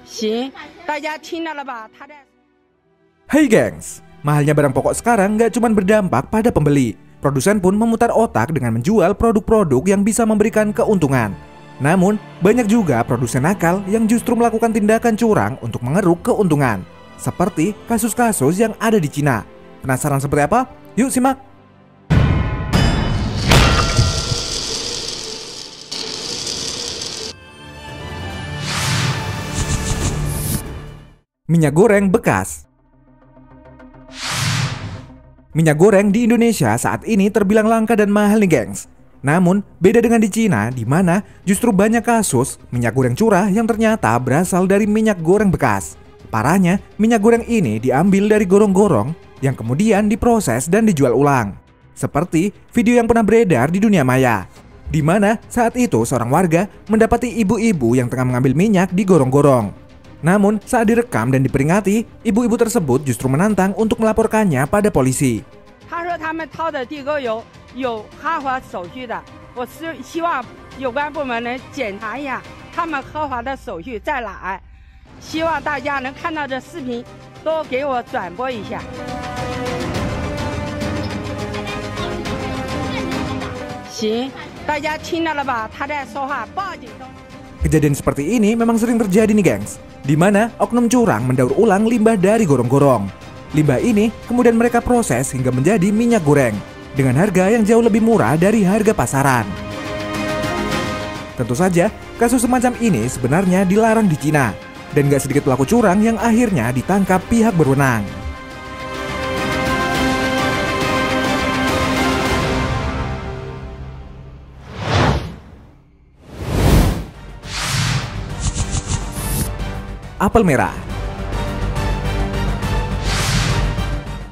行，大家听到了吧？他在。 Hey gengs, mahalnya barang pokok sekarang nggak cuma berdampak pada pembeli. Produsen pun memutar otak dengan menjual produk-produk yang bisa memberikan keuntungan. Namun, banyak juga produsen nakal yang justru melakukan tindakan curang untuk mengeruk keuntungan. Seperti kasus-kasus yang ada di Cina. Penasaran seperti apa? Yuk simak! Minyak goreng bekas. Minyak goreng di Indonesia saat ini terbilang langka dan mahal nih gengs. Namun beda dengan di Cina, di mana justru banyak kasus minyak goreng curah yang ternyata berasal dari minyak goreng bekas. Parahnya, minyak goreng ini diambil dari gorong-gorong yang kemudian diproses dan dijual ulang. Seperti video yang pernah beredar di dunia maya, di mana saat itu seorang warga mendapati ibu-ibu yang tengah mengambil minyak di gorong-gorong. Namun saat direkam dan diperingati, ibu-ibu tersebut justru menantang untuk melaporkannya pada polisi. 他说他们掏的地沟油有合法手续的，我希望有关部门能检查一下他们合法的手续在哪儿。希望大家能看到这视频，多给我转播一下。行，大家听到了吧？他在说话，报警都。 Kejadian seperti ini memang sering terjadi nih gengs, di mana oknum curang mendaur ulang limbah dari gorong-gorong. Limbah ini kemudian mereka proses hingga menjadi minyak goreng dengan harga yang jauh lebih murah dari harga pasaran. Tentu saja, kasus semacam ini sebenarnya dilarang di Cina, dan gak sedikit pelaku curang yang akhirnya ditangkap pihak berwenang. Apel merah.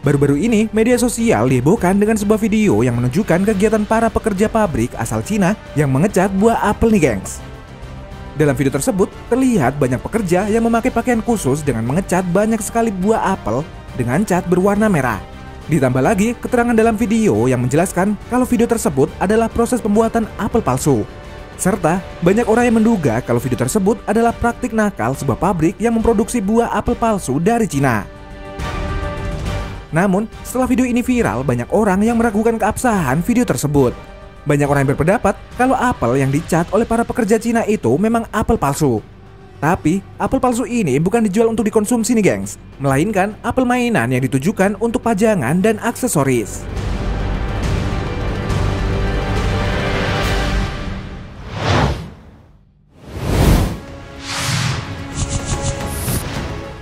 Baru-baru ini, media sosial dihebohkan dengan sebuah video yang menunjukkan kegiatan para pekerja pabrik asal Cina yang mengecat buah apel nih gengs. Dalam video tersebut, terlihat banyak pekerja yang memakai pakaian khusus dengan mengecat banyak sekali buah apel dengan cat berwarna merah. Ditambah lagi, keterangan dalam video yang menjelaskan kalau video tersebut adalah proses pembuatan apel palsu. Serta banyak orang yang menduga kalau video tersebut adalah praktik nakal sebuah pabrik yang memproduksi buah apel palsu dari Cina. Namun, setelah video ini viral, banyak orang yang meragukan keabsahan video tersebut. Banyak orang yang berpendapat kalau apel yang dicat oleh para pekerja Cina itu memang apel palsu. Tapi, apel palsu ini bukan dijual untuk dikonsumsi nih gengs, melainkan apel mainan yang ditujukan untuk pajangan dan aksesoris.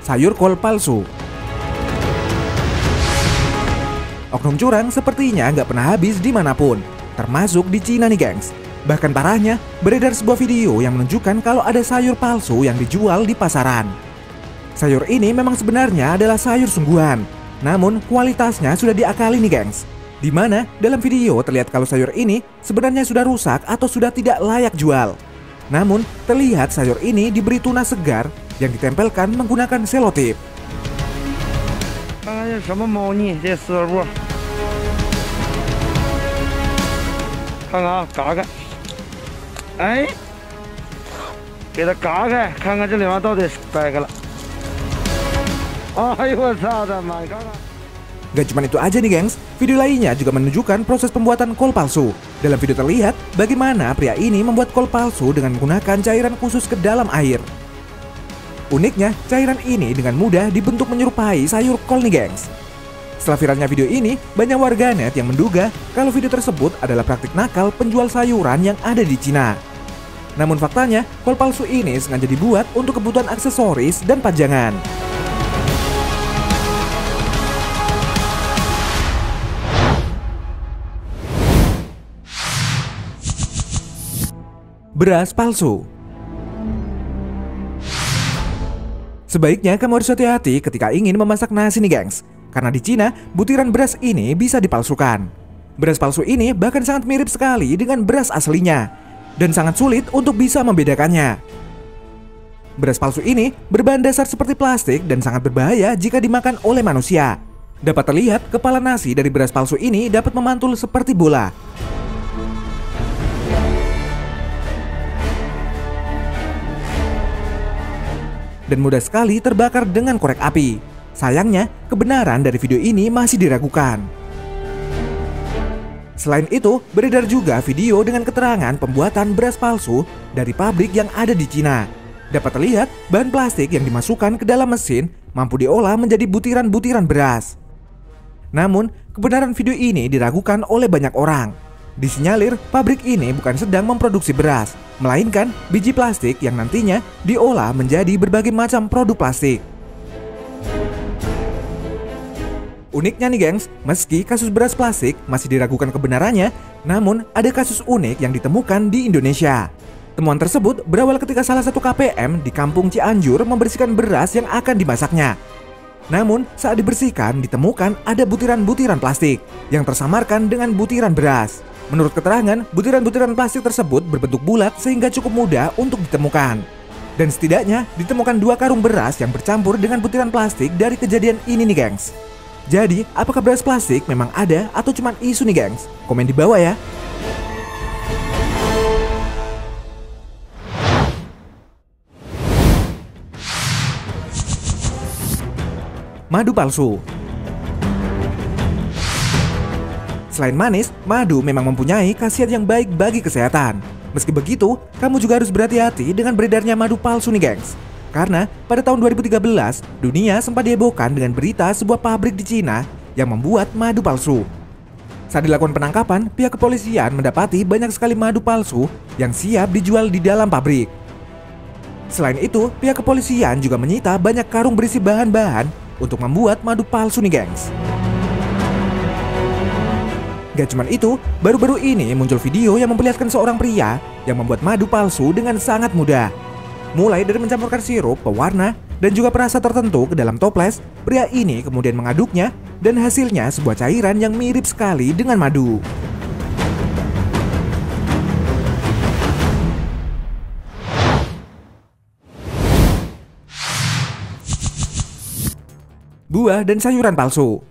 Sayur kol palsu. Oknum curang sepertinya nggak pernah habis dimanapun, termasuk di Cina nih gengs. Bahkan parahnya, beredar sebuah video yang menunjukkan kalau ada sayur palsu yang dijual di pasaran. Sayur ini memang sebenarnya adalah sayur sungguhan, namun kualitasnya sudah diakali nih gengs. Dimana dalam video terlihat kalau sayur ini sebenarnya sudah rusak atau sudah tidak layak jual. Namun terlihat sayur ini diberi tunas segar yang ditempelkan menggunakan selotip. Gak cuma itu aja nih gengs, video lainnya juga menunjukkan proses pembuatan kol palsu. Dalam video terlihat bagaimana pria ini membuat kol palsu dengan menggunakan cairan khusus ke dalam air. Uniknya, cairan ini dengan mudah dibentuk menyerupai sayur kol nih gengs. Setelah viralnya video ini, banyak warganet yang menduga kalau video tersebut adalah praktik nakal penjual sayuran yang ada di Cina. Namun faktanya, kol palsu ini sengaja dibuat untuk kebutuhan aksesoris dan pajangan. Beras palsu. Sebaiknya kamu harus hati-hati ketika ingin memasak nasi nih gengs, karena di Cina butiran beras ini bisa dipalsukan. Beras palsu ini bahkan sangat mirip sekali dengan beras aslinya, dan sangat sulit untuk bisa membedakannya. Beras palsu ini berbahan dasar seperti plastik dan sangat berbahaya jika dimakan oleh manusia. Dapat terlihat kepala nasi dari beras palsu ini dapat memantul seperti bola. dan mudah sekali terbakar dengan korek api. Sayangnya, kebenaran dari video ini masih diragukan. Selain itu, beredar juga video dengan keterangan pembuatan beras palsu dari pabrik yang ada di Cina. Dapat terlihat, bahan plastik yang dimasukkan ke dalam mesin mampu diolah menjadi butiran-butiran beras. Namun, kebenaran video ini diragukan oleh banyak orang. Disinyalir, pabrik ini bukan sedang memproduksi beras, melainkan biji plastik yang nantinya diolah menjadi berbagai macam produk plastik. Uniknya nih gengs, meski kasus beras plastik masih diragukan kebenarannya, namun ada kasus unik yang ditemukan di Indonesia. Temuan tersebut berawal ketika salah satu KPM di kampung Cianjur membersihkan beras yang akan dimasaknya. Namun, saat dibersihkan ditemukan ada butiran-butiran plastik yang tersamarkan dengan butiran beras. Menurut keterangan, butiran-butiran plastik tersebut berbentuk bulat sehingga cukup mudah untuk ditemukan. Dan setidaknya ditemukan 2 karung beras yang bercampur dengan butiran plastik dari kejadian ini nih gengs. Jadi, apakah beras plastik memang ada atau cuma isu nih gengs? Komen di bawah ya. Madu palsu. Selain manis, madu memang mempunyai khasiat yang baik bagi kesehatan. Meski begitu, kamu juga harus berhati-hati dengan beredarnya madu palsu nih gengs. Karena pada tahun 2013, dunia sempat dihebohkan dengan berita sebuah pabrik di Cina yang membuat madu palsu. Saat dilakukan penangkapan, pihak kepolisian mendapati banyak sekali madu palsu yang siap dijual di dalam pabrik. Selain itu, pihak kepolisian juga menyita banyak karung berisi bahan-bahan untuk membuat madu palsu nih gengs. Gak cuman itu, baru-baru ini muncul video yang memperlihatkan seorang pria yang membuat madu palsu dengan sangat mudah. Mulai dari mencampurkan sirup, pewarna, dan juga perasa tertentu ke dalam toples, pria ini kemudian mengaduknya dan hasilnya sebuah cairan yang mirip sekali dengan madu. Buah dan sayuran palsu.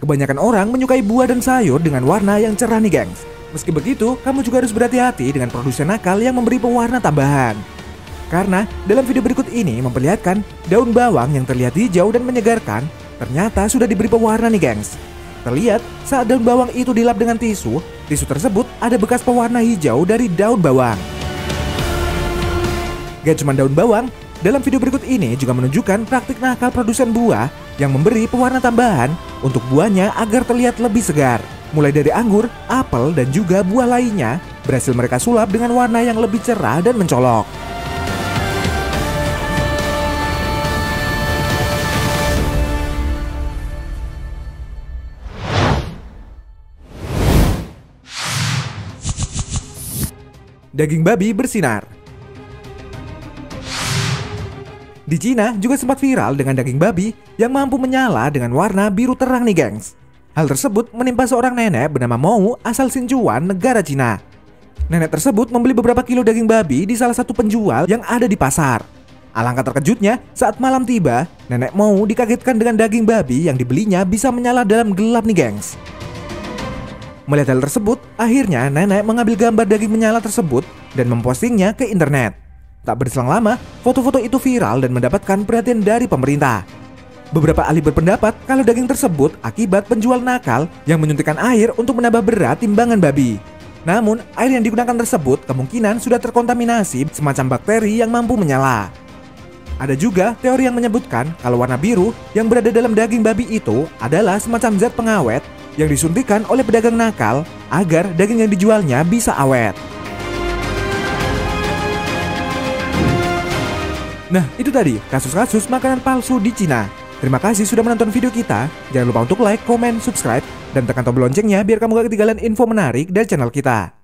Kebanyakan orang menyukai buah dan sayur dengan warna yang cerah nih gengs. Meski begitu, kamu juga harus berhati-hati dengan produsen nakal yang memberi pewarna tambahan. Karena dalam video berikut ini memperlihatkan daun bawang yang terlihat hijau dan menyegarkan ternyata sudah diberi pewarna nih gengs. Terlihat saat daun bawang itu dilap dengan tisu tersebut ada bekas pewarna hijau dari daun bawang. Gak cuma daun bawang, dalam video berikut ini juga menunjukkan praktik nakal produsen buah yang memberi pewarna tambahan untuk buahnya agar terlihat lebih segar. Mulai dari anggur, apel, dan juga buah lainnya berhasil mereka sulap dengan warna yang lebih cerah dan mencolok. Daging babi bersinar. Di Cina juga sempat viral dengan daging babi yang mampu menyala dengan warna biru terang nih gengs. Hal tersebut menimpa seorang nenek bernama Mou asal Sichuan, negara Cina. Nenek tersebut membeli beberapa kilo daging babi di salah satu penjual yang ada di pasar. Alangkah terkejutnya saat malam tiba, nenek Mou dikagetkan dengan daging babi yang dibelinya bisa menyala dalam gelap nih gengs. Melihat hal tersebut, akhirnya nenek mengambil gambar daging menyala tersebut dan mempostingnya ke internet. Tak berselang lama, foto-foto itu viral dan mendapatkan perhatian dari pemerintah. Beberapa ahli berpendapat kalau daging tersebut akibat penjual nakal yang menyuntikkan air untuk menambah berat timbangan babi. Namun, air yang digunakan tersebut kemungkinan sudah terkontaminasi semacam bakteri yang mampu menyala. Ada juga teori yang menyebutkan kalau warna biru yang berada dalam daging babi itu adalah semacam zat pengawet yang disuntikkan oleh pedagang nakal agar daging yang dijualnya bisa awet. Nah, itu tadi kasus-kasus makanan palsu di Cina. Terima kasih sudah menonton video kita. Jangan lupa untuk like, komen, subscribe, dan tekan tombol loncengnya biar kamu gak ketinggalan info menarik dari channel kita.